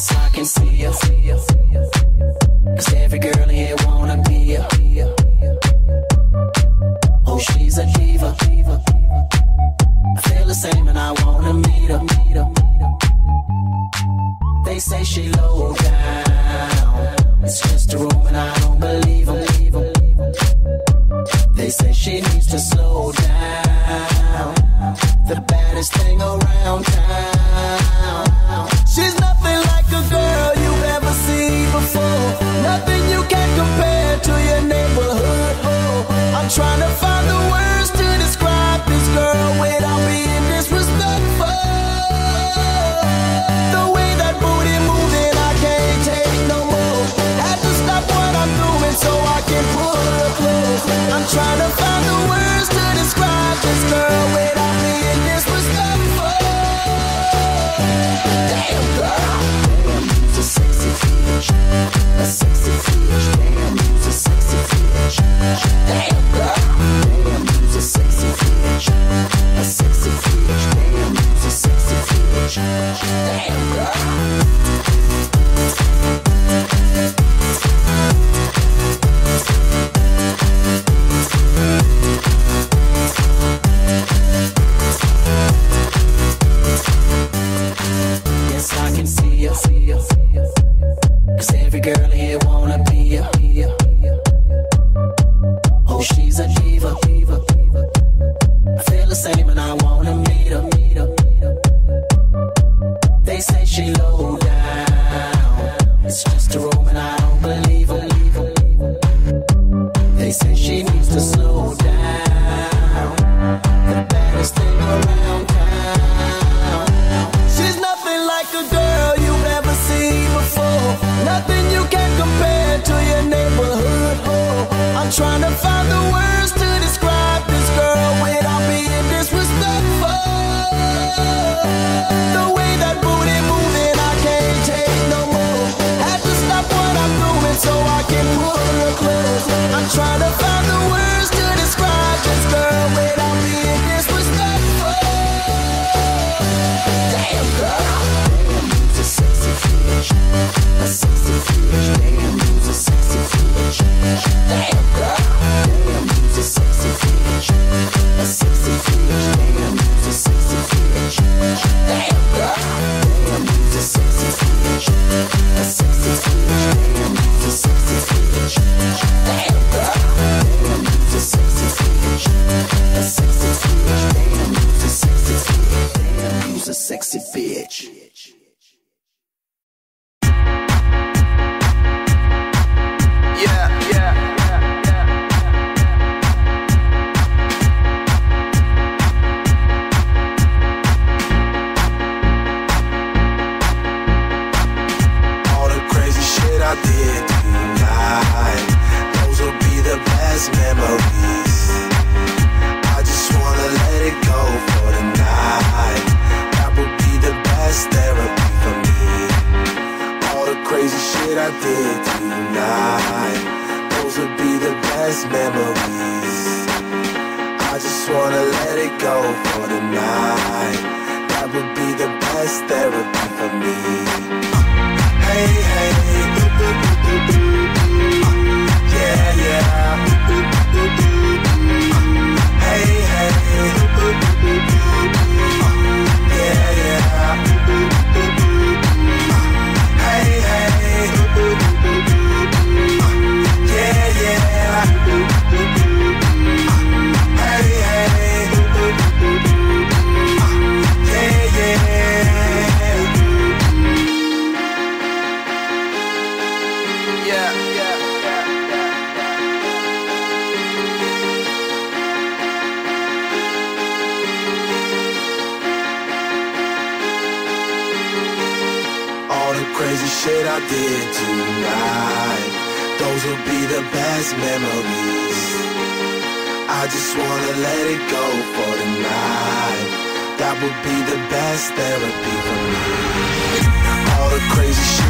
Yes, I can see you. 'Cause every girl here wanna be you. Oh, she's a diva. I feel the same and I wanna meet her. They say she low down. It's just a room and I don't believe them. They say she needs to slow down. The baddest thing around town. She's nothing like a girl you've ever seen before. Nothing you can compare to your neighborhood. Oh, I'm trying to find the words to describe this girl without being disrespectful. The way that booty moving, I can't take no more. Had to stop what I'm doing so I can pull her close. I'm trying to find the words to describe this girl without being disrespectful. Damn girl, damn, you's a sexy bitch, a sexy bitch. Damn, you's a sexy bitch. Damn girl, damn, you's a sexy bitch, a sexy bitch. Damn, you's a sexy bitch. Damn girl. Yes, I can see you. 'Cause every girl here wanna be you. Oh, she's a diva. I feel the same and I wanna meet her. They say she low down. It's just a room and I don't believe her. They say she needs to slow down. The baddest thing around town. She's nothing like a girl you've ever seen before. Nothing you can compare to your neighborhood. Oh, I'm trying to find the words to describe this girl without being disrespectful. The way that booty moving, I can't take no more. Had to stop what I'm doing so I can pull her close. I'm trying to find the words to describe this girl without being disrespectful. Damn girl, damn, you's a sexy bitch, a sexy bitch. Damn, you's a sexy bitch. Damn girl, damn, you's a sexy bitch, a sexy bitch. Damn, you's a sexy bitch. Damn girl, damn, you's a sexy bitch, a sexy bitch. Damn, you's a sexy bitch. Damn girl, damn, you's a sexy bitch, a sexy bitch. Damn, you's a sexy bitch. Damn, you's a sexy bitch. I did tonight, those will be the best memories. I just wanna let it go for the night. That would be the best therapy for me. All the crazy shit I did tonight, those will be the best memories. I just wanna let it go for the night. That would be the best therapy for me. Hey, hey, yeah, yeah. Hey, hey, yeah, yeah. Hey, hey, yeah, yeah. Hey, hey, yeah, yeah. Crazy shit I did tonight, those will be the best memories. I just wanna let it go for the night. That would be the best therapy for me. All the crazy shit